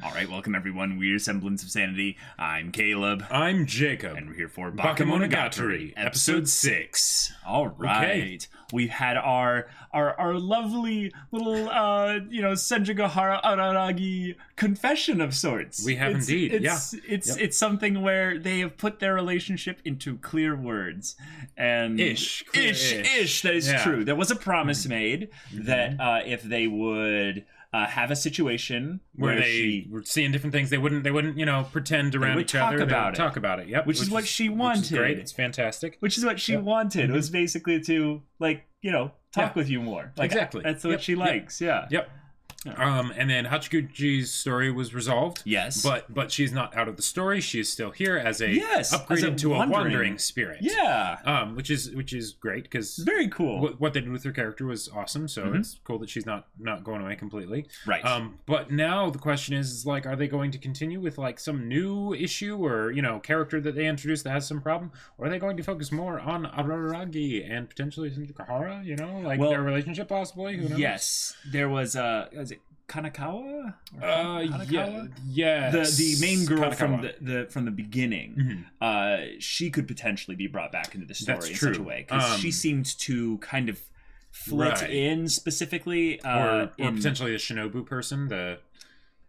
All right, welcome everyone. We're Semblance of Sanity. I'm Caleb. I'm Jacob. And we're here for Bakemonogatari, episode 6. All right. Okay. We've had our lovely little, Senjougahara Araragi confession of sorts. We have indeed, It's something where they have put their relationship into clear words. And Ish. That is true. There was a promise made that if they would... have a situation where they were seeing different things. They wouldn't, pretend around each other. They would talk about it. Yep. Which is what she wanted. Which is great. It's fantastic. Which is what she wanted. It was basically to, talk with you more. Exactly. That's what she likes. Yeah. Yep. And then Hachikuji's story was great. Yes. But she's not out of the story. She is still here as a upgraded to a wandering spirit. Yeah. Which is great because very cool. What they did with her character was awesome. So it's cool that she's not going away completely. Right. But now the question is are they going to continue with some new issue or character that they introduced that has some problem, or are they going to focus more on Araragi and potentially Senjougahara? Their relationship possibly? Who knows? Yes. There was is it Kanakawa? Yeah. The main girl from the beginning. She could potentially be brought back into the story in such a way because she seemed to kind of flit in specifically, or potentially the Shinobu person.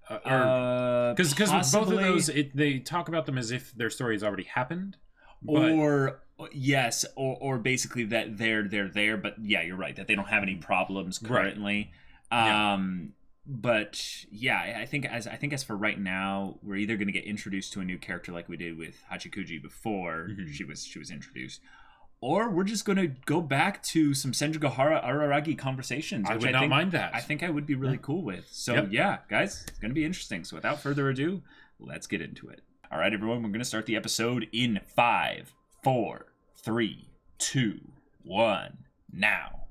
Because both of those they talk about them as if their story has already happened. Or basically that they're there, but yeah, you're right that they don't have any problems currently. But yeah, I think as for right now, we're either going to get introduced to a new character like we did with Hachikuji before she was introduced, or we're just going to go back to some Senjougahara Araragi conversations. I would not mind that. I think I would be really cool with. So yeah, guys, it's going to be interesting. So without further ado, let's get into it. All right, everyone, we're going to start the episode in 5, 4, 3, 2, 1, now.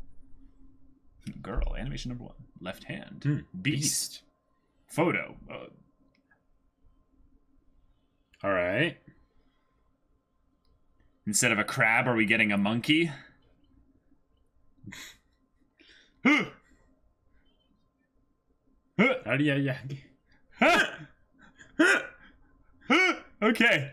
Girl, animation number 1. Left hand. Beast. Photo. All right. Instead of a crab, are we getting a monkey? Okay.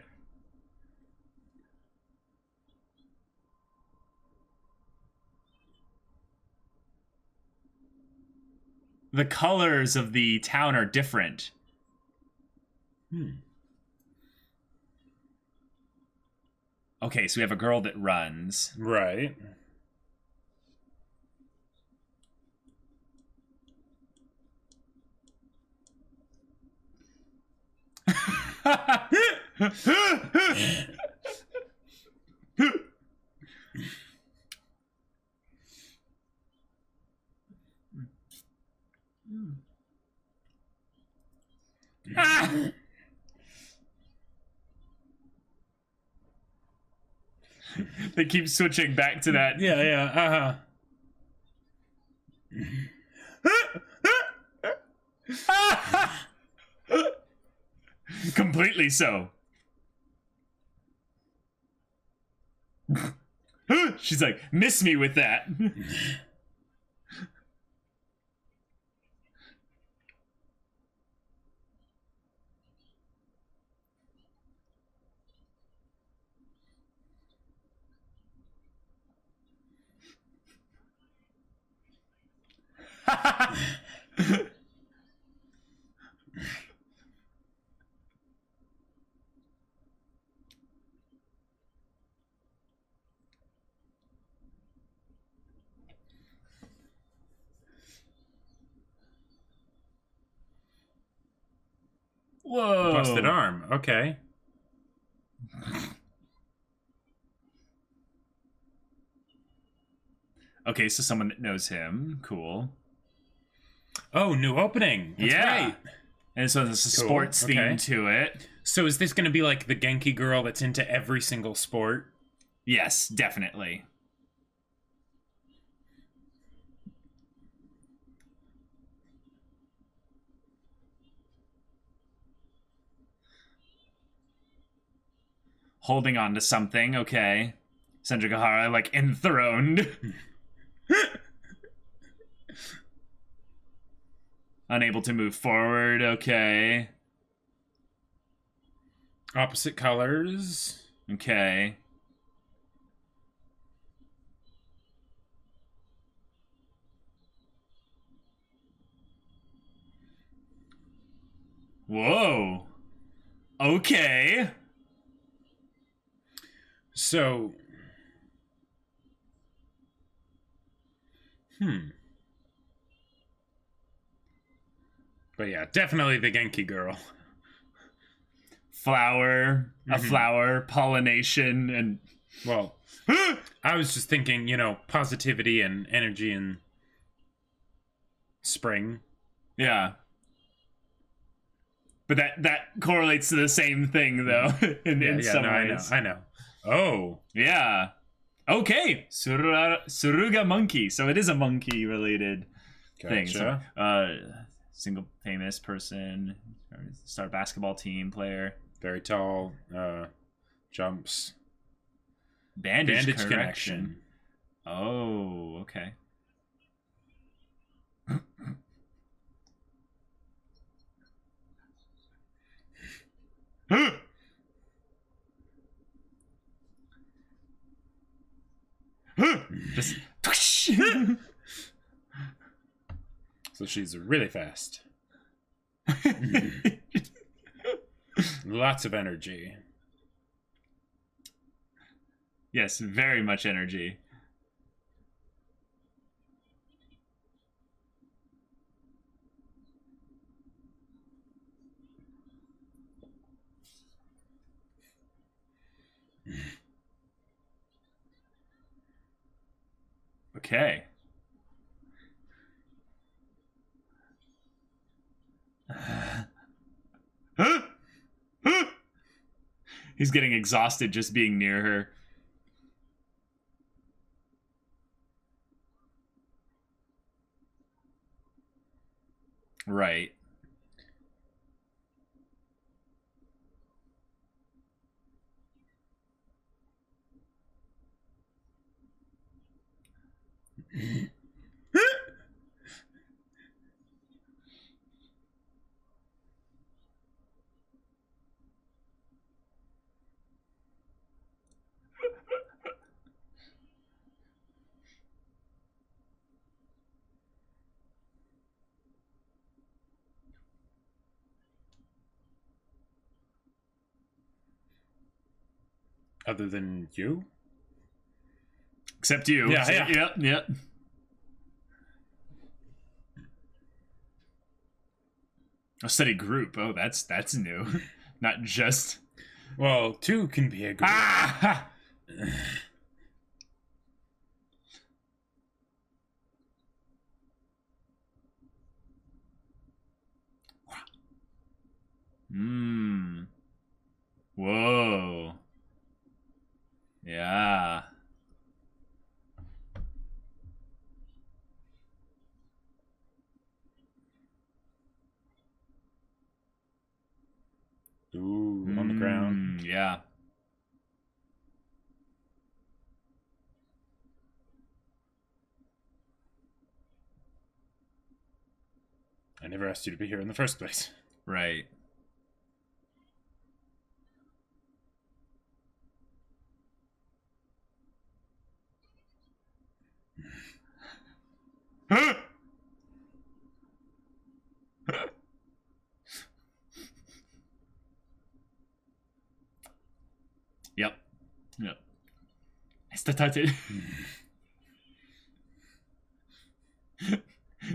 The colors of the town are different. Okay, so we have a girl that runs. Right. They keep switching back to that. Completely so. She's like, miss me with that. Whoa. Busted arm. Okay. Okay, so someone that knows him. Cool. Oh, new opening. That's right. And so there's a sports theme to it. So is this going to be like the Genki girl that's into every single sport? Yes, definitely. Holding on to something, okay. Senjougahara, like, enthroned. Unable to move forward, okay. Opposite colors. Okay. Whoa. Okay. So. But yeah, definitely the Genki girl. Flower, a flower, pollination, and... Well, I was just thinking, positivity and energy in spring. Yeah. But that correlates to the same thing, though, in some ways. I know. Oh. Yeah. Okay. Suruga monkey. So it is a monkey-related thing. So, single famous person, star basketball team player. Very tall, jumps. Bandage connection. Oh, okay. Just So she's really fast. Lots of energy. Yes, very much energy. Okay. He's getting exhausted just being near her. Right. Other than you? Except you. Yeah, so, yeah. Yep. A study group. Oh, that's new. Not just... Well, two can be a group. Ah! Whoa. Yeah. Ooh, on the ground. Yeah. I never asked you to be here in the first place. Right. Yep. I started.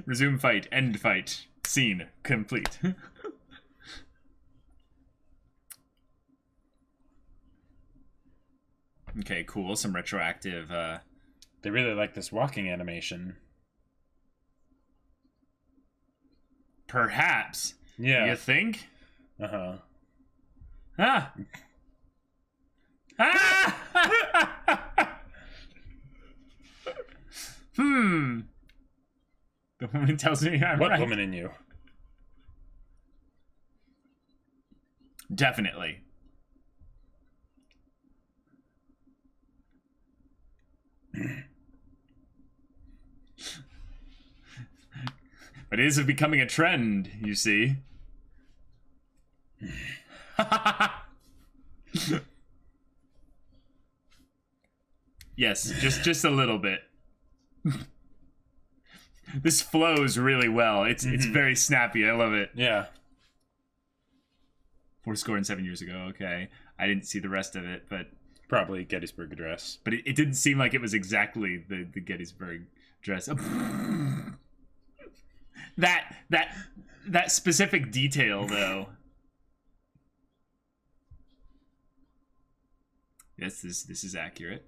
Resume fight. End fight. Scene complete. Okay, cool. Some retroactive. They really like this walking animation. Perhaps. Yeah. You think? Uh-huh. Ah! Ah! The woman tells me I'm What right. woman in you? Definitely. But it is becoming a trend, you see. Yes, just a little bit. This flows really well. It's very snappy. I love it. Yeah. 7 years ago. Okay, I didn't see the rest of it, but Probably Gettysburg Address. but it didn't seem like it was exactly the Gettysburg Address. that specific detail, though. Yes, this is accurate.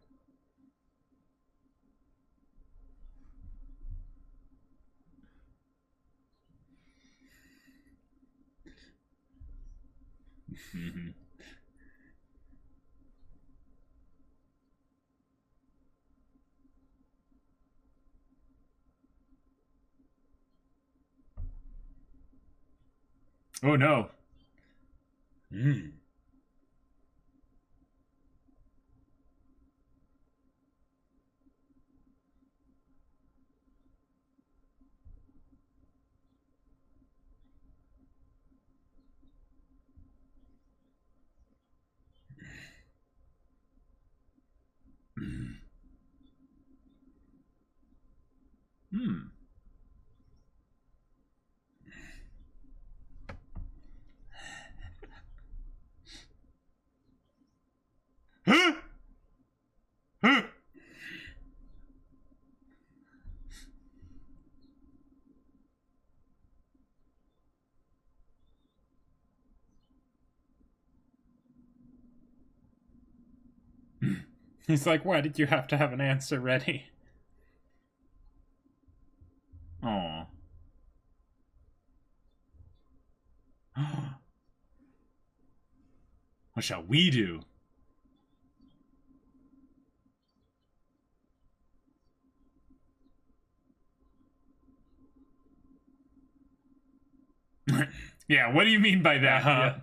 Mm-hmm. Oh no. Mm. Hmm. Huh? Huh? He's like, why did you have to have an answer ready? Aw. What shall we do? Yeah, what do you mean by that? Yeah.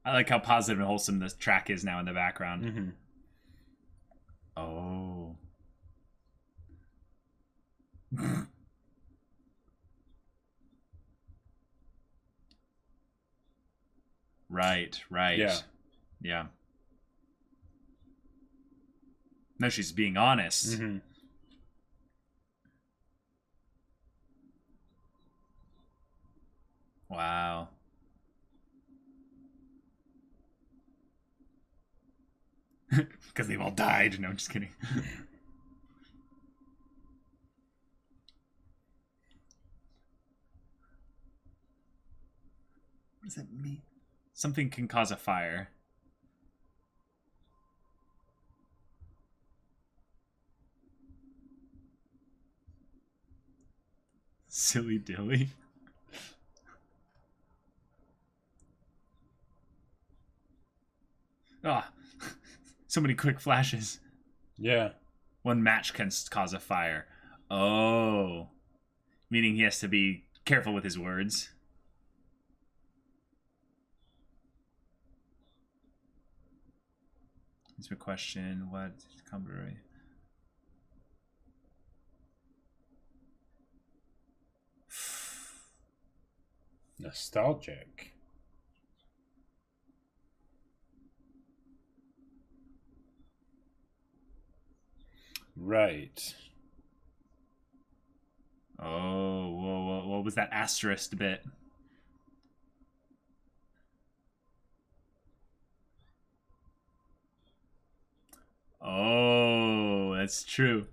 I like how positive and wholesome this track is now in the background. Mm-hmm. Oh. Right. Yeah. Yeah. No, she's being honest. Mm-hmm. Wow. Because they've all died. No, I'm just kidding. What does that mean? Something can cause a fire. Silly dilly. Ah, so many quick flashes. Yeah. One match can cause a fire. Oh. Meaning he has to be careful with his words. Here's a question. What? Kanbaru? Nostalgic. Right. Oh, whoa, what was that asterisk bit? Oh, that's true.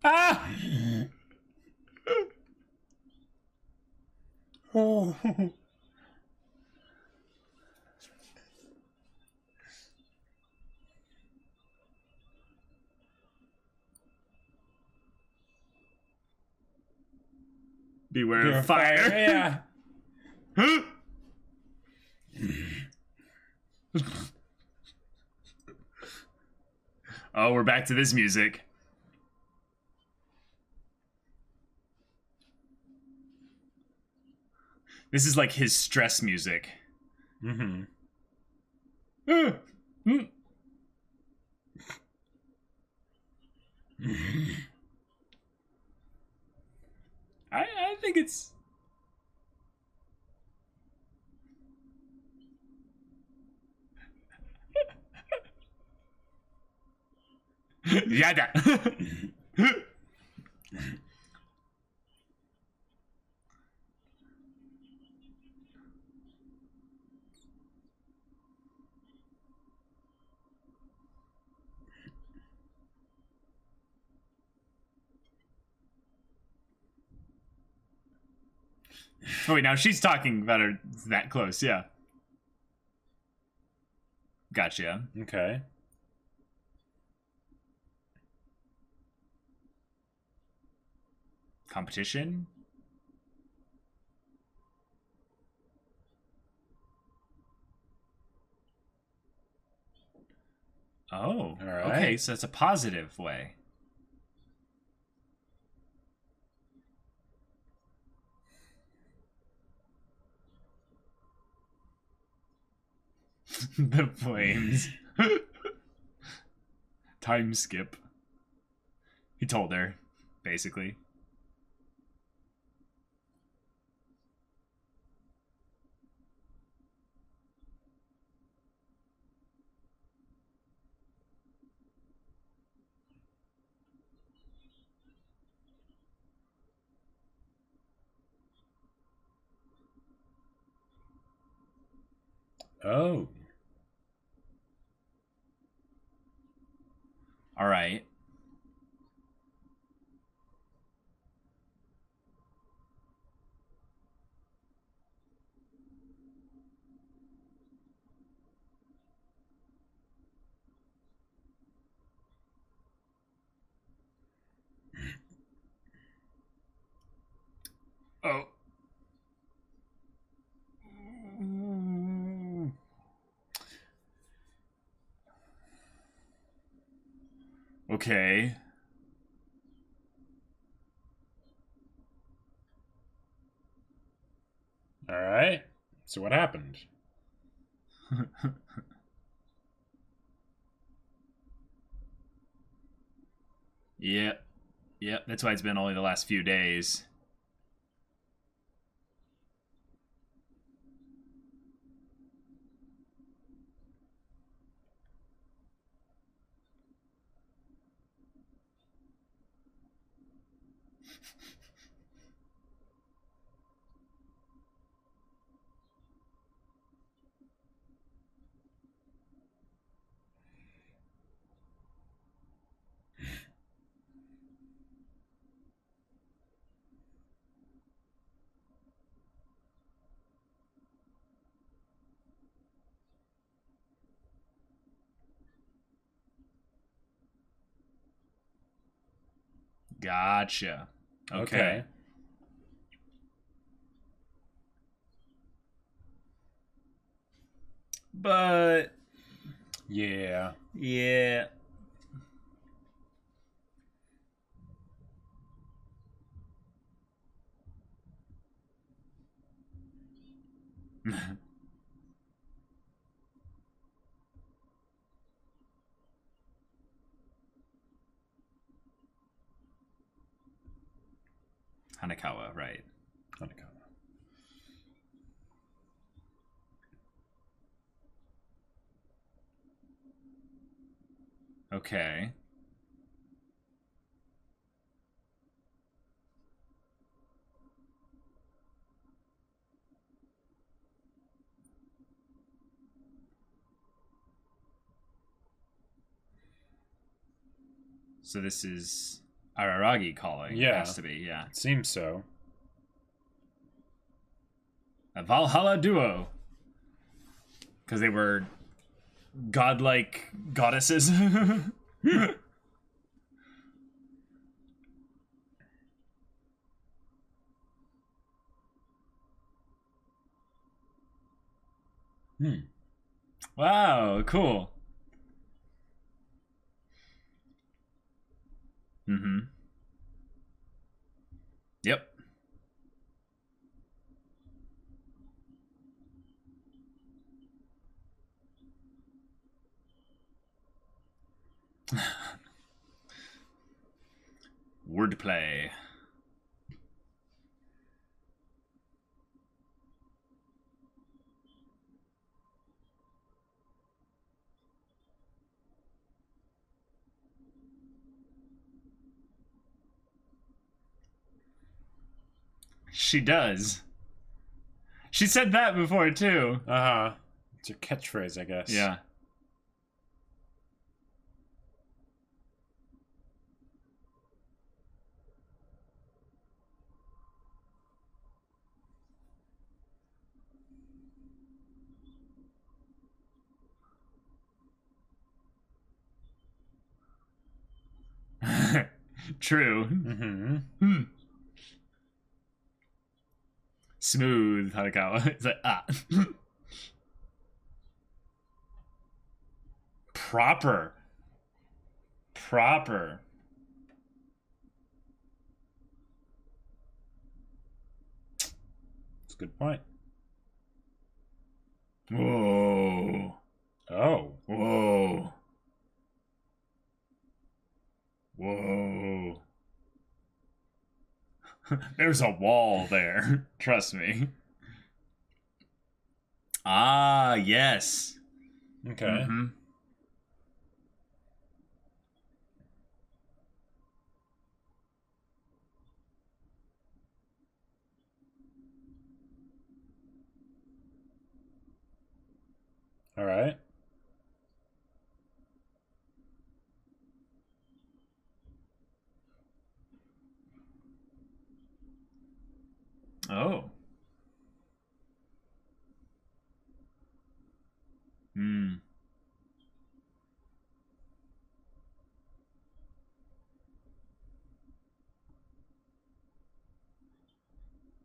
Ah! Oh. Beware of fire. Yeah. Oh, we're back to this music. This is like his stress music. Mm-hmm. I think it's... Yada. Oh wait, now she's talking about her that close, yeah. Gotcha. Okay. Competition? Oh, all right. Okay, so it's a positive way. The flames. Time skip. He told her, basically. Oh. All right. Oh. Okay. All right. So what happened? Yep. Yep. That's why it's been only the last few days. Gotcha. Okay. But Yeah. yeah. Hanakawa, right. Hanakawa. Okay. So this is Araragi calling. Yeah. It has to be, yeah. It seems so. A Valhalla duo. Because they were godlike goddesses. Wow, cool. Mm-hmm. Yep. Wordplay. She does. She said that before, too. Uh-huh. It's a catchphrase, I guess. Yeah. True. Mm-hmm. Smooth Harakawa. It's like, Proper. That's a good point. Whoa. Oh. Whoa. There's a wall there. Trust me. Ah, yes. Okay. Mm-hmm. All right. Oh. Hmm.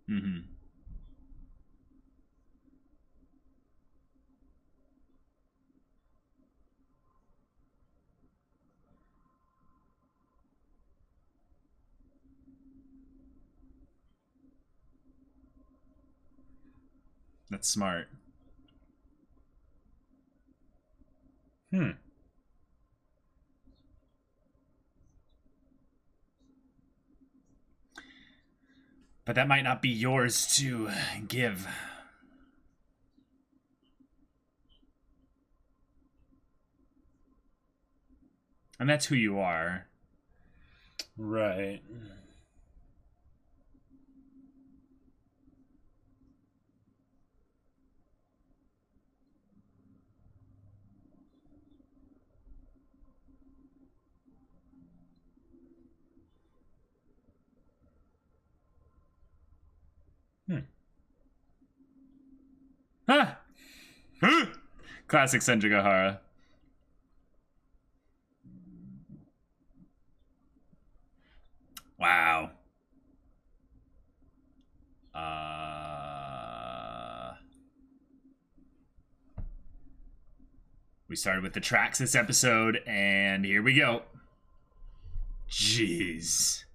Mm-hmm. That's smart. But that might not be yours to give. And that's who you are. Right. Huh! Classic Senjougahara. Wow. We started with the tracks this episode, and here we go. Jeez.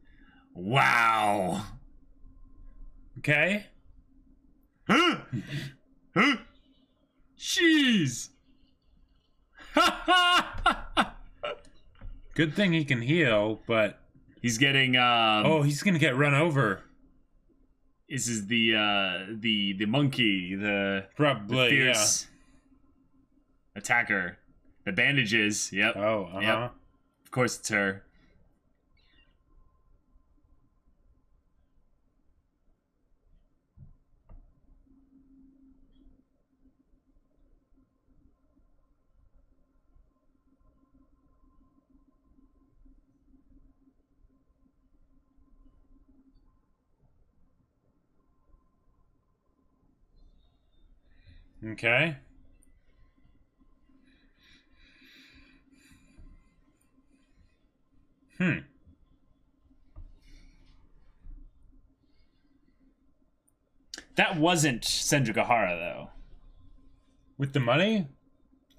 Wow. Okay. Jeez. Good thing he can heal, but he's getting he's gonna get run over. This is the monkey, the Probably, the fierce attacker. The bandages, yep. Oh, Yep. Of course it's her. Okay. That wasn't Senjougahara though. With the money?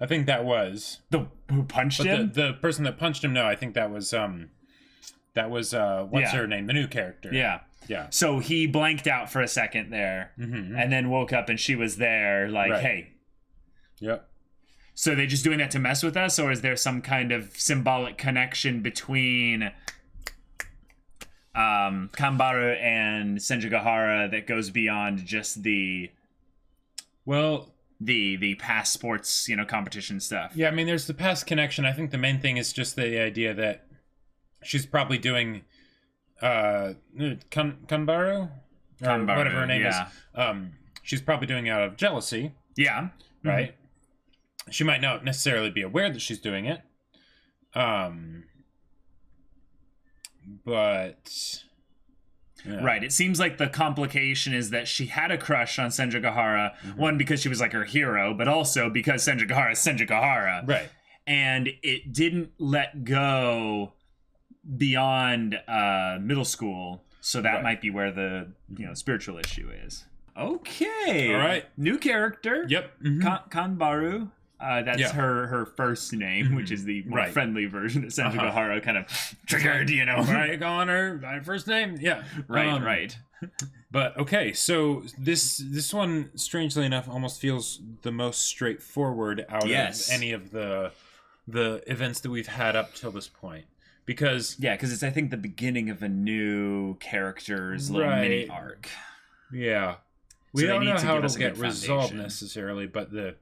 I think that was. The who punched him? The person that punched him, no, I think that was what's her name? The new character. Yeah. Yeah. So he blanked out for a second there, and then woke up and she was there like, Right. hey. Yep. So are they just doing that to mess with us, or is there some kind of symbolic connection between Kanbaru and Senjougahara that goes beyond just the past sports, competition stuff. Yeah, I mean, there's the past connection. I think the main thing is just the idea that she's probably doing Kanbaru, or whatever her name is. She's probably doing it out of jealousy. Yeah. Right? Mm-hmm. She might not necessarily be aware that she's doing it. But... Yeah. Right. It seems like the complication is that she had a crush on Senjougahara, one, because she was like her hero, but also because Senjougahara is Senjougahara. Right. And it didn't let go beyond middle school, so that might be where the spiritual issue is. Okay. All right. New character. Yep. Kanbaru. That's her first name, which is the more friendly version that Senjougahara kind of triggered, Right, calling her by first name. Yeah. Right. But okay, so this one, strangely enough, almost feels the most straightforward out of any of the events that we've had up till this point. Because it's, I think, the beginning of a new character's little mini arc. Yeah. We don't know how it'll get resolved necessarily, but the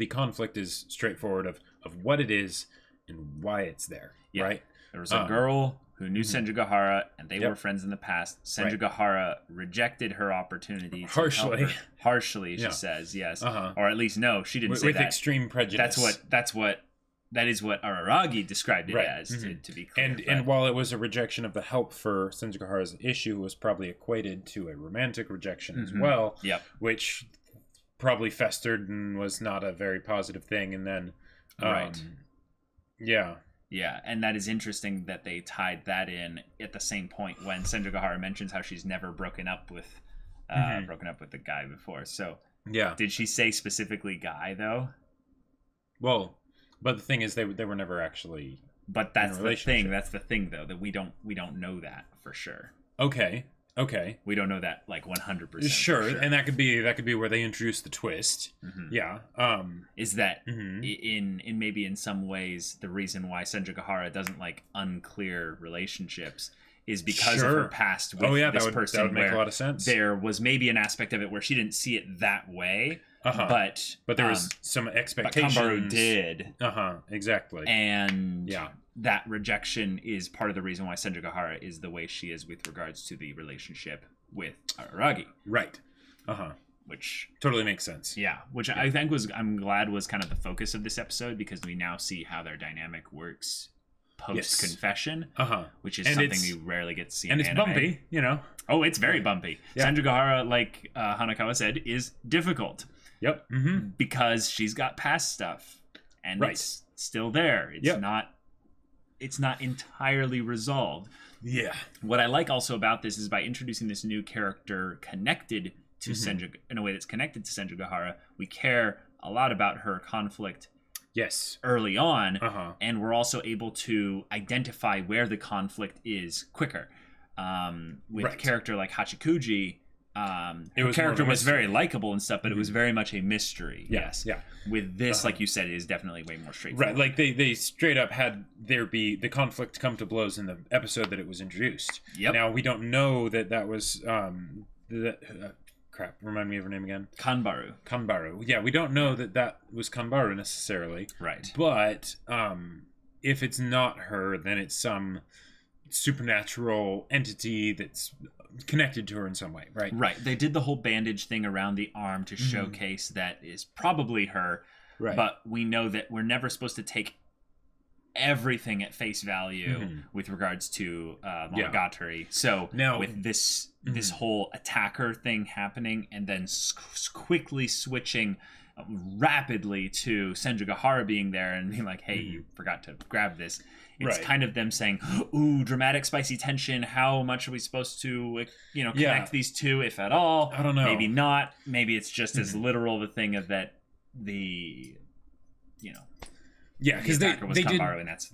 conflict is straightforward of what it is and why it's there, right? There was a girl who knew Senjougahara, and they were friends in the past. Senjougahara rejected her opportunity to harshly. Help her. Harshly, she says, yes. Or at least, no, she didn't say with that. With extreme prejudice. That is what Araragi described it as, to be clear. And while it was a rejection of the help for Senjougahara's issue, it was probably equated to a romantic rejection as well, which probably festered and was not a very positive thing. And then, Yeah, and that is interesting that they tied that in at the same point when Senjougahara mentions how she's never broken up with the guy before. So, did she say specifically guy, though? Well... But the thing is, they were never actually. But that's the thing. That's the thing, though, that we don't know that for sure. Okay. We don't know that like 100%. Sure, and that could be where they introduce the twist. Yeah. Is that in maybe in some ways the reason why Senjougahara doesn't like unclear relationships is because of her past with this person. That would make a lot of sense. There was maybe an aspect of it where she didn't see it that way. But there was some expectations. But Kanbaru did. Exactly. And that rejection is part of the reason why Senjougahara is the way she is with regards to the relationship with Araragi. Right. Which totally makes sense. Yeah. Which I think I'm glad was kind of the focus of this episode, because we now see how their dynamic works post confession, which is something you rarely get to see in anime. And it's bumpy, Oh, it's very bumpy. Senjougahara, like Hanakawa said, is difficult. Yep. Because she's got past stuff, and it's still there. It's not entirely resolved. Yeah. What I like also about this is by introducing this new character connected to Senjougahara, in a way that's connected to Senjougahara, we care a lot about her conflict. Yes. Early on, and we're also able to identify where the conflict is quicker. With a character like Hachikuji. The character was very likable and stuff, but it was very much a mystery. Yes. Yeah. With this, like you said, it is definitely way more straightforward. Right. Like they straight up had there be the conflict come to blows in the episode that it was introduced. Yep. Now we don't know that was crap. Remind me of her name again. Kanbaru. Yeah, we don't know that was Kanbaru necessarily. Right. But if it's not her, then it's some supernatural entity that's connected to her in some way, right? They did the whole bandage thing around the arm to showcase that is probably her, right? But we know that we're never supposed to take everything at face value with regards to Monogatari. So now with this whole attacker thing happening, and then quickly switching rapidly to Senjougahara being there and being like, hey, you forgot to grab this. It's kind of them saying, ooh, dramatic, spicy tension. How much are we supposed to, connect these two, if at all? I don't know. Maybe not. Maybe it's just as literal the thing of that the, because the attacker was Kanbaru, and that's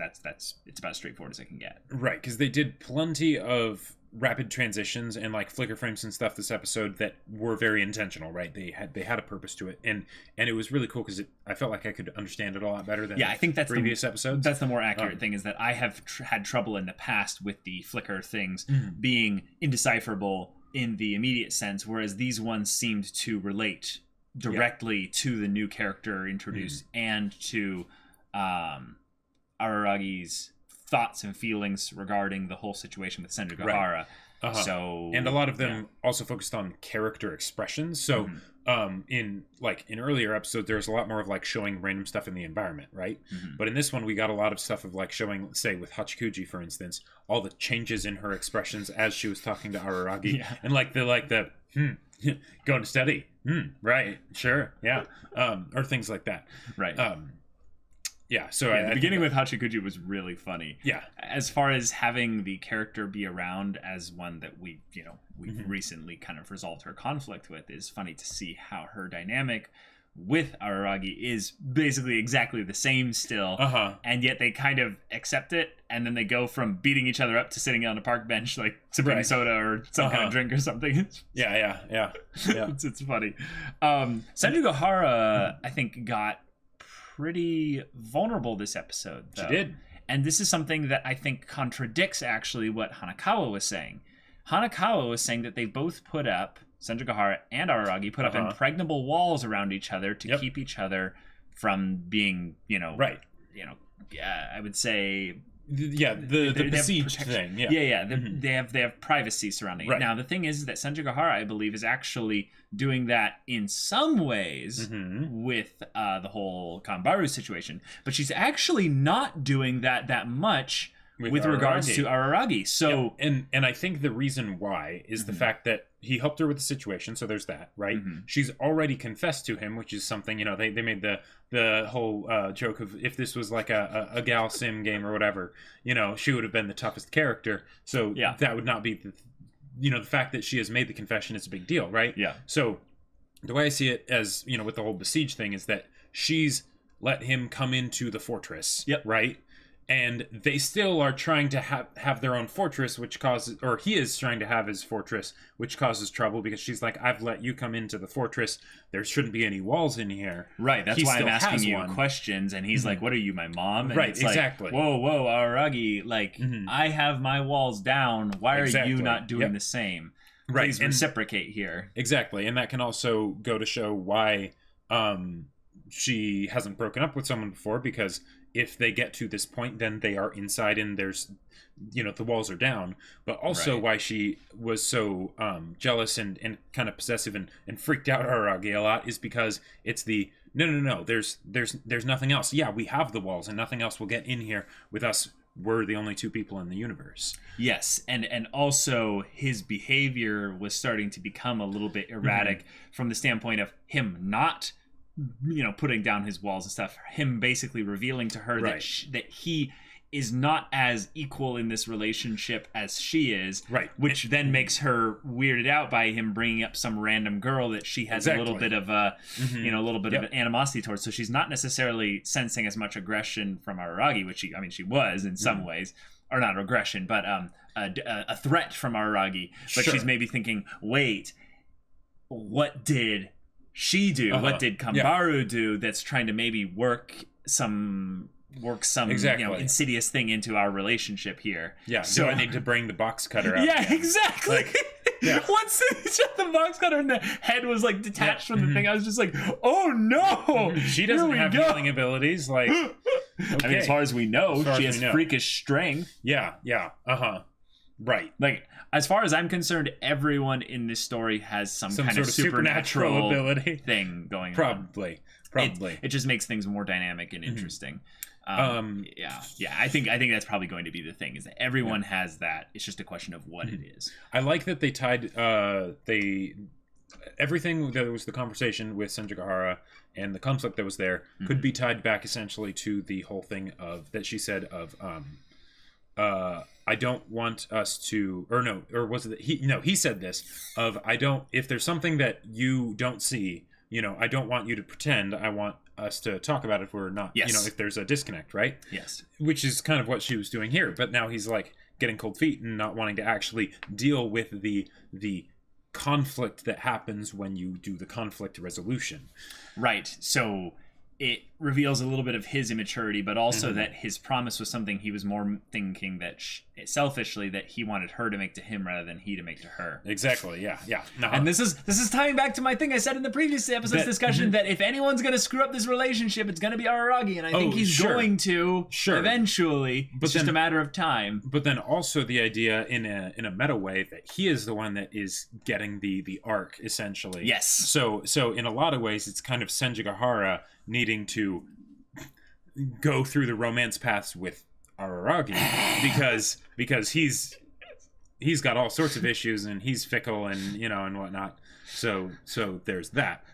it's about as straightforward as it can get. Right, because they did plenty of rapid transitions and like flicker frames and stuff this episode that were very intentional, right? They had a purpose to it, and it was really cool because I felt like I could understand it a lot better than I think that's previous episodes. That's the more accurate thing, is that I have had trouble in the past with the flicker things being indecipherable in the immediate sense, whereas these ones seemed to relate directly to the new character introduced and to Araragi's thoughts and feelings regarding the whole situation with Senjougahara. Right. So, and a lot of them also focused on character expressions. So in earlier episodes, there's a lot more of like showing random stuff in the environment, right? But in this one, we got a lot of stuff of like showing, say with Hachikuji, for instance, all the changes in her expressions as she was talking to Araragi, and like the going to study, right, sure, yeah, or things like that, right. So the beginning with Hachikuji was really funny. Yeah. As far as having the character be around as one that we've recently kind of resolved her conflict with, is funny to see how her dynamic with Araragi is basically exactly the same still. And yet they kind of accept it, and then they go from beating each other up to sitting on a park bench like sipping soda or some kind of drink or something. Yeah. It's funny. Senjougahara, I think, got pretty vulnerable this episode, though. She did. And this is something that I think contradicts actually what Hanakawa was saying. Hanakawa was saying that they both put up, Senjougahara and Araragi put up impregnable walls around each other to keep each other from being, I would say, the besieged thing. They have privacy surrounding it. Now the thing is that Senjougahara, I believe, is actually doing that in some ways with the whole Kanbaru situation, but she's actually not doing that much with regards to Araragi. So and I think the reason why is the fact that he helped her with the situation, so there's that, right? She's already confessed to him, which is something, they made the whole joke of, if this was like a gal sim game or whatever, she would have been the toughest character. So that would not be the fact that she has made the confession is a big deal, right? Yeah. So the way I see it, as with the whole besiege thing, is that she's let him come into the fortress, right? And they still are trying to have their own fortress, which causes, or he is trying to have his fortress, which causes trouble, because she's like, I've let you come into the fortress. There shouldn't be any walls in here. Right. That's why I'm asking you questions. And he's like, what are you, my mom? And it's exactly. Like, whoa, Araragi, like, I have my walls down. Why are you not doing the same? Right. Please reciprocate here. Exactly. And that can also go to show why she hasn't broken up with someone before, because if they get to this point, then they are inside and there's, the walls are down. But also why she was so jealous and kind of possessive and freaked out Araragi a lot is because it's the, no, there's nothing else. Yeah, we have the walls and nothing else will get in here with us. We're the only two people in the universe. Yes, and also his behavior was starting to become a little bit erratic from the standpoint of him not putting down his walls and stuff, him basically revealing to her that he is not as equal in this relationship as she is, which then makes her weirded out by him bringing up some random girl that she has a little bit of a a little bit of an animosity towards. So she's not necessarily sensing as much aggression from Araragi, which she was in some ways, or not aggression, but a threat from Araragi. But she's maybe thinking, wait, what did she do? What did Kanbaru do that's trying to maybe work some insidious thing into our relationship here? Yeah, so I need to bring the box cutter out. Yeah, exactly. Once they shut the box cutter and the head was like detached from the thing, I was just like, oh no! She doesn't have healing abilities. Like, I mean, as far as we know, she has freakish strength. Yeah. Right. Like, as far as I'm concerned, everyone in this story has some kind of supernatural ability thing going on. Probably. It just makes things more dynamic and interesting. I think that's probably going to be the thing, is that everyone has that. It's just a question of what it is. I like that they tied everything that was the conversation with Senjougahara and the conflict that was there could be tied back essentially to the whole thing of that she said of I don't want us to, he said this of, if there's something that you don't see, I don't want you to pretend. I want us to talk about it if we're not, if there's a disconnect, right? Yes. Which is kind of what she was doing here. But now he's like, getting cold feet and not wanting to actually deal with the conflict that happens when you do the conflict resolution. Right. So it reveals a little bit of his immaturity, but also that his promise was something he was more thinking that selfishly that he wanted her to make to him rather than he to make to her. Exactly. Yeah. And this is tying back to my thing I said in the previous episode's discussion that if anyone's going to screw up this relationship, it's going to be Araragi, and I think he's going to eventually. But it's just a matter of time. But then also the idea in a meta way that he is the one that is getting the arc essentially. Yes. So in a lot of ways, it's kind of Senjougahara needing to go through the romance paths with Araragi because he's got all sorts of issues and he's fickle and and whatnot. So there's that,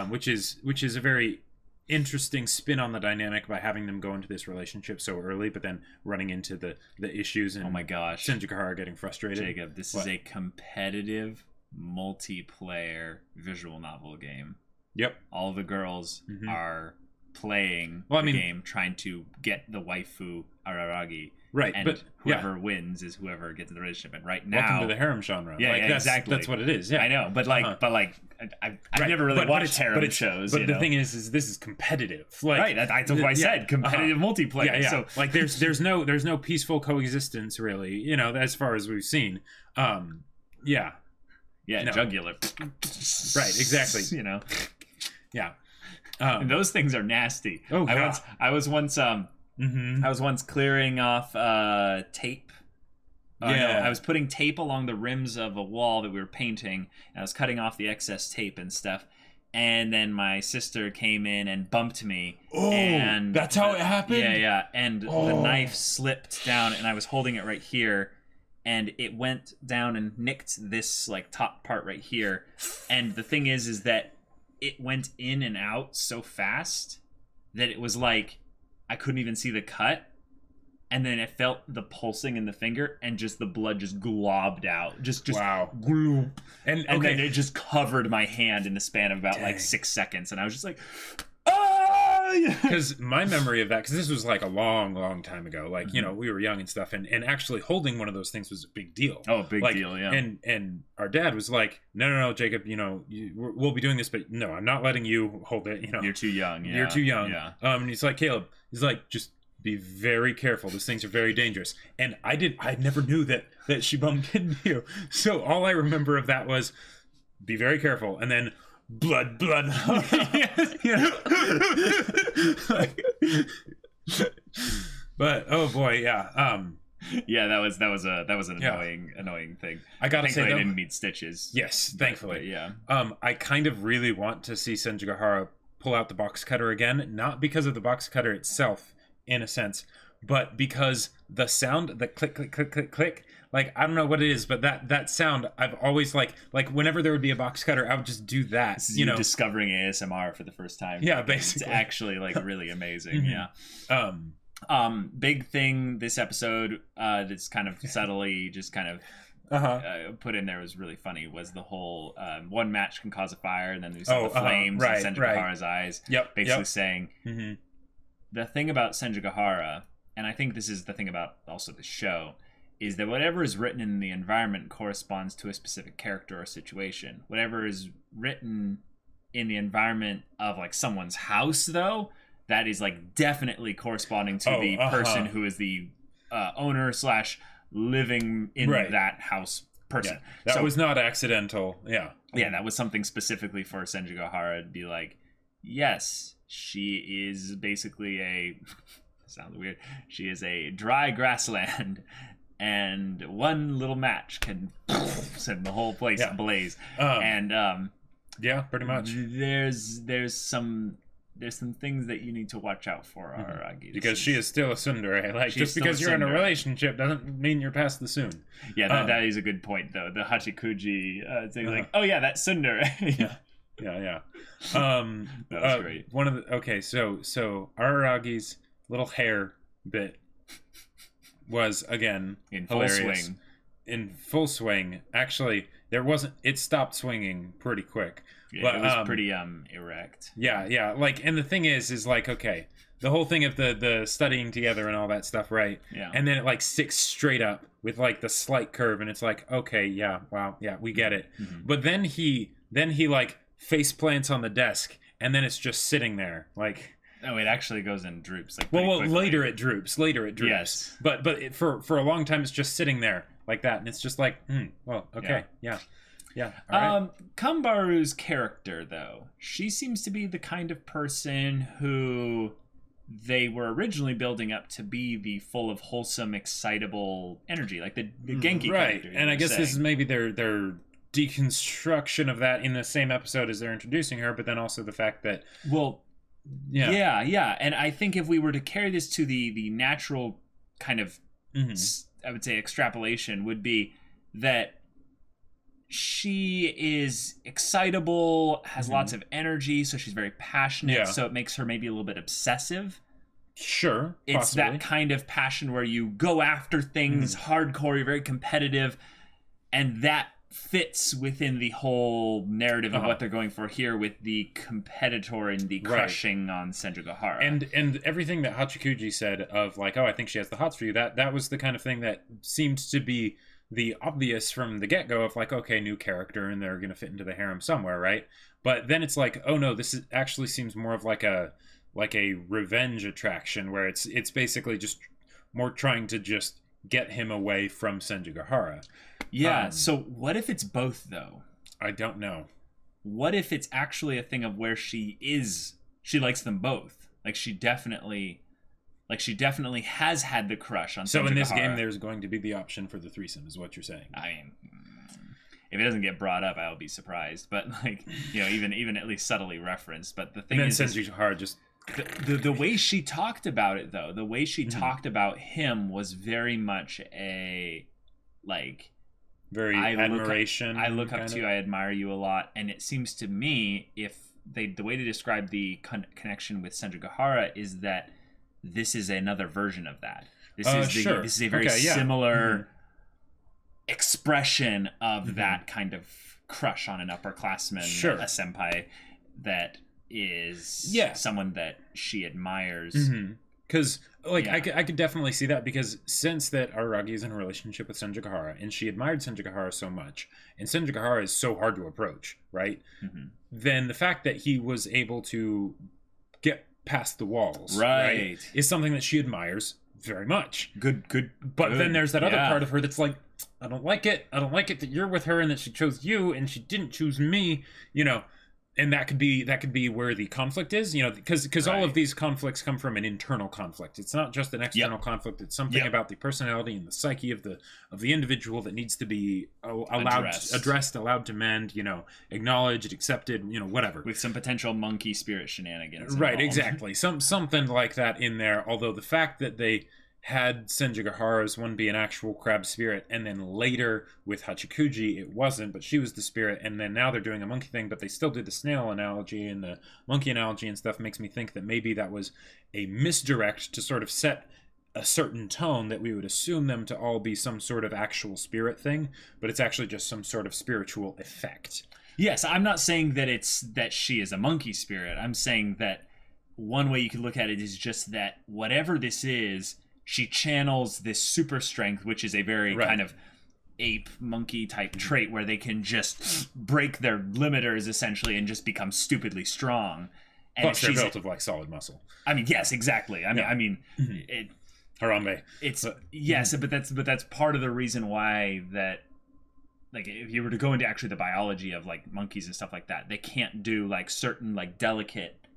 which is a very interesting spin on the dynamic by having them go into this relationship so early, but then running into the issues and oh my gosh, Senjougahara getting frustrated. Jacob, this is a competitive multiplayer visual novel game. Yep. All the girls are playing the game, trying to get the waifu Araragi. Right. And but whoever wins is whoever gets in the relationship. And right now, welcome to the harem genre. Yeah, exactly. That's what it is. Yeah, I know. But I've never really watched harem shows. But the thing is this is competitive. Like, right. That's what I said. Competitive multiplayer. Yeah. So like there's no peaceful coexistence really. As far as we've seen. Yeah. Yeah. No. Jugular. Right. Exactly. Yeah. And those things are nasty. Oh, God. I was once clearing off tape. I was putting tape along the rims of a wall that we were painting, and I was cutting off the excess tape and stuff. And then my sister came in and bumped me. Oh, and that's how it happened? Yeah. And the knife slipped down, and I was holding it right here. And it went down and nicked this top part right here. And the thing is that it went in and out so fast that it was like I couldn't even see the cut, and then it felt the pulsing in the finger, and just the blood just globbed out, just wow, gloop, and then it just covered my hand in the span of about 6 seconds, and I was just like, because my memory of that, because this was a long time ago, we were young and stuff, and actually holding one of those things was a big deal. Oh, a big deal, yeah. And our dad was like, no, Jacob, we'll be doing this, but no, I'm not letting you hold it. You're too young. Yeah. You're too young. Yeah. And he's like, Caleb, just be very careful. These things are very dangerous. And I never knew that she bumped into you. So all I remember of that was be very careful, and then blood. But oh boy, yeah. Yeah, that was an annoying thing. I gotta say, though, I didn't need stitches. Yes, thankfully. But yeah. I kind of really want to see Senjougahara pull out the box cutter again, not because of the box cutter itself, in a sense, but because the sound, the click, click, click, click, click. I don't know what it is, but that sound, I've always like whenever there would be a box cutter, I would just do that. This is you discovering ASMR for the first time. Yeah, basically. It's actually really amazing. Yeah. Big thing this episode that's kind of subtly just kind of put in there was really funny was the whole one match can cause a fire, and then we saw the flames in Senjougahara's eyes. Yep. Basically saying the thing about Senjougahara, and I think this is the thing about also the show, is that whatever is written in the environment corresponds to a specific character or situation. Whatever is written in the environment of someone's house, though, that is definitely corresponding to the person who is the owner / living in that house person. Yeah. That was not accidental. Yeah. Yeah, that was something specifically for Senjougahara to be like, yes, she is basically sounds weird. She is a dry grassland, and one little match can send the whole place ablaze. Yeah, pretty much. There's some things that you need to watch out for, Araragi. Because she is still a tsundere. Just because you're in a relationship doesn't mean you're past the soon. Yeah, that is a good point, though. The Hachikuji thing, oh yeah, that's tsundere. Yeah. That was great. So Araragi's little hair bit was again in hilarious. Full swing. in full swing. Actually, there wasn't. It stopped swinging pretty quick. Yeah, but it was pretty erect. Yeah. Like, and the thing is like, okay, the whole thing of the studying together and all that stuff, right? Yeah. And then it like sticks straight up with like the slight curve, and it's like, okay, yeah, wow, yeah, we get it. But then he like face plants on the desk, and then it's just sitting there, like. Oh, it actually goes and droops. Like well, quickly. later it droops. Yes. But for a long time, it's just sitting there like that, and it's just like, well, okay, yeah. All right. Kanbaru's character, though, she seems to be the kind of person who they were originally building up to be the full of wholesome, excitable energy, like the Genki character. And I guess this is maybe their deconstruction of that in the same episode as they're introducing her, but then also the fact that Yeah. And I think if we were to carry this to the natural kind of, I would say, extrapolation would be that she is excitable, has lots of energy, so she's very passionate, so it makes her maybe a little bit obsessive. Sure, it's possibly. that kind of passion where you go after things hardcore, you're very competitive, and that fits within the whole narrative of what they're going for here with the competitor and the crushing on Senjougahara. And everything that Hachikuji said of like, oh, I think she has the hots for you, that was the kind of thing that seemed to be the obvious from the get-go of like, okay, new character and they're going to fit into the harem somewhere, right? But then it's like, oh no, this actually seems more of like a revenge attraction where it's basically just more trying to just get him away from Senjougahara. Yeah, so what if it's both, though? I don't know. What if it's actually a thing of where she likes them both? Like she definitely has had the crush on Senjougahara. So in this game, there's going to be the option for the threesome, is what you're saying. I mean, if it doesn't get brought up, I'll be surprised. But like, even at least subtly referenced. But the thing is, Senjougahara just... The way she talked about it, though, the way she talked about him was very much a, like... Very admiration. I look up to you, I admire you a lot. And it seems to me, the way to describe the connection with Senjougahara is that this is another version of that. This is a very similar expression of that kind of crush on an upperclassman, a senpai that is someone that she admires. Because, like, I could definitely see that, because since that Araragi is in a relationship with Senjougahara, and she admired Senjougahara so much, and Senjougahara is so hard to approach, right? Then the fact that he was able to get past the walls, right, is something that she admires very much. Good. But then there's that other part of her that's like, I don't like it that you're with her and that she chose you and she didn't choose me, and that could be where the conflict is, because all of these conflicts come from an internal conflict. It's not just an external conflict. It's something about the personality and the psyche of the individual that needs to be addressed, allowed to mend, acknowledged, accepted, whatever. With some potential monkey spirit shenanigans. Right, exactly. Something like that in there. Although the fact that they had Senjougahara's one be an actual crab spirit, and then later with Hachikuji it wasn't, but she was the spirit, and then now they're doing a monkey thing, but they still did the snail analogy and the monkey analogy and stuff, makes me think that maybe that was a misdirect to sort of set a certain tone that we would assume them to all be some sort of actual spirit thing, but it's actually just some sort of spiritual effect. Yes, I'm not saying that she is a monkey spirit. I'm saying that one way you could look at it is just that whatever this is, she channels this super strength, which is a very kind of ape monkey type trait where they can just break their limiters essentially and just become stupidly strong. And plus they're built of like solid muscle. I mean, yes, exactly. I mean, Harambe. It's but that's part of the reason why that, like, if you were to go into actually the biology of like monkeys and stuff like that, they can't do like certain like delicate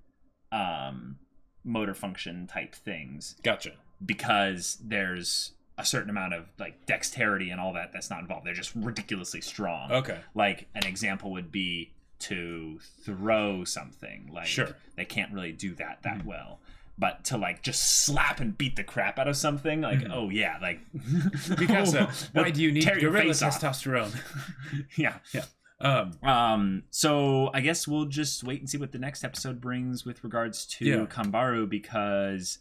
motor function type things. Gotcha. Because there's a certain amount of like dexterity and all that's not involved. They're just ridiculously strong. Okay. Like an example would be to throw something. Like they can't really do that well. But to like just slap and beat the crap out of something, like oh yeah, like because why do you need gorilla testosterone? Yeah. So I guess we'll just wait and see what the next episode brings with regards to Kanbaru, because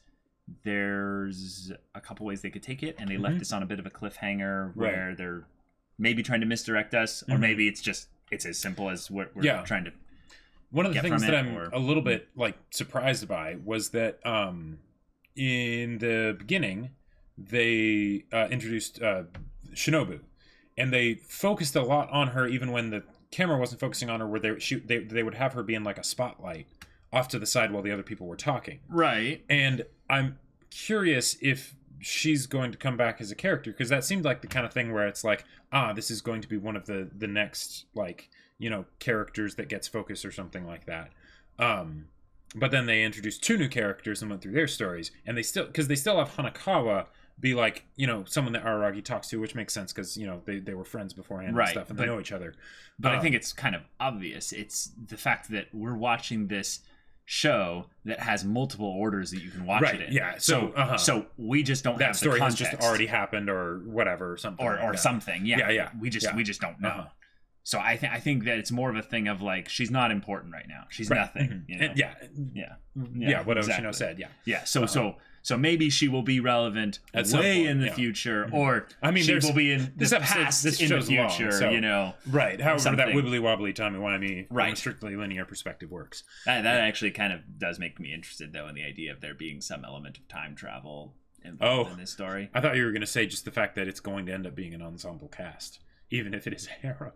there's a couple ways they could take it, and they left this on a bit of a cliffhanger where they're maybe trying to misdirect us, or maybe it's as simple as what we're trying to. One of the things that I'm a little bit like surprised by was that in the beginning they introduced Shinobu, and they focused a lot on her even when the camera wasn't focusing on her, where they would have her be in like a spotlight off to the side while the other people were talking. Right. And I'm curious if she's going to come back as a character, because that seemed like the kind of thing where it's like, this is going to be one of the next, like, you know, characters that gets focus or something like that. But then they introduced 2 new characters and went through their stories, and they still have Hanakawa be like, you know, someone that Araragi talks to, which makes sense because, you know, they were friends beforehand and stuff, and they know each other. But I think it's kind of obvious. It's the fact that we're watching this show that has multiple orders that you can watch it in. Yeah. So we just don't that have story the context. has just already happened or whatever or something. Or something. Yeah. Yeah. We just don't know. So I think that it's more of a thing of like, she's not important right now. She's nothing. You know? What Oshino said. Yeah. So maybe she will be relevant way in the future, or she will be in the past in the future. Long, so, you know, right? However, something. that wibbly wobbly timey-wimey, from a strictly linear perspective works. That actually kind of does make me interested, though, in the idea of there being some element of time travel involved in this story. I thought you were going to say just the fact that it's going to end up being an ensemble cast, even if it is a harem.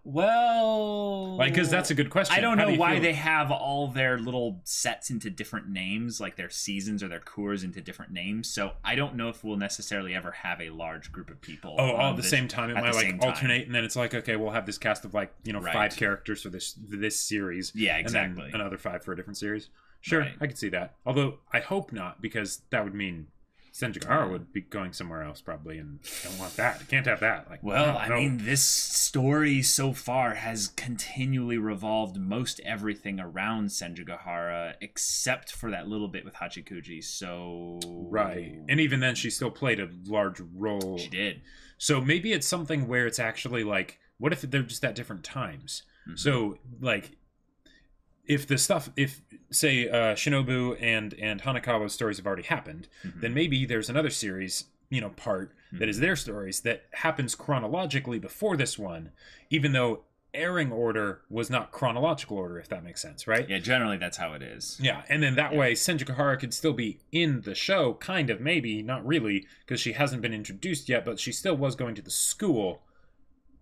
Well, like, because that's a good question. I don't know why they have all their little sets into different names, like their seasons or their cours into different names. So I don't know if we'll necessarily ever have a large group of people. All at the same time. It might like alternate, and then it's like, okay, we'll have this cast of like, you know, 5 characters for this series. Yeah, exactly. And then another 5 for a different series. Sure, I could see that. Although I hope not, because that would mean Senjougahara would be going somewhere else probably, and don't want that. Can't have that. Like, well, I mean, this story so far has continually revolved most everything around Senjougahara, except for that little bit with Hachikuji. So and even then, she still played a large role. She did. So maybe it's something where it's actually like, what if they're just at different times? So like, if say Shinobu and Hanakawa's stories have already happened, then maybe there's another series, you know, part that is their stories that happens chronologically before this one, even though airing order was not chronological order, if that makes sense, right? Yeah, generally that's how it is. Yeah, and then that way Senjougahara could still be in the show, kind of, maybe, not really, because she hasn't been introduced yet, but she still was going to the school.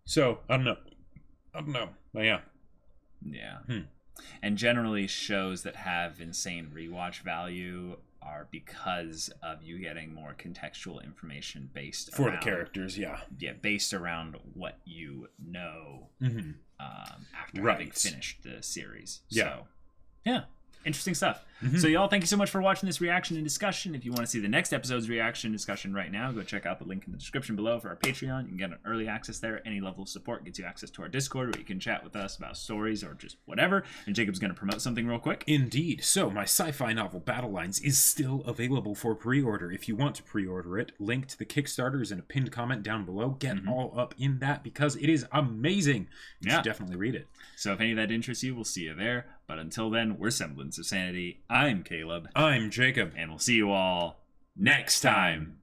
So, I don't know. But yeah. Yeah. And generally shows that have insane rewatch value are because of you getting more contextual information based for around, the characters, based around what you know after having finished the series. So, interesting stuff. So y'all, thank you so much for watching this reaction and discussion. If you want to see the next episode's reaction and discussion right now, go check out the link in the description below for our Patreon. You can get an early access there. Any level of support gets you access to our Discord, where you can chat with us about stories or just whatever. And Jacob's going to promote something real quick. Indeed. So my sci-fi novel Battle Lines is still available for pre-order. If you want to pre-order it, link to the Kickstarter is in a pinned comment down below. Get all up in that, because it is amazing. You should definitely read it. So if any of that interests you, we'll see you there. But until then, we're Semblance of Sanity. I'm Caleb. I'm Jacob. And we'll see you all next time.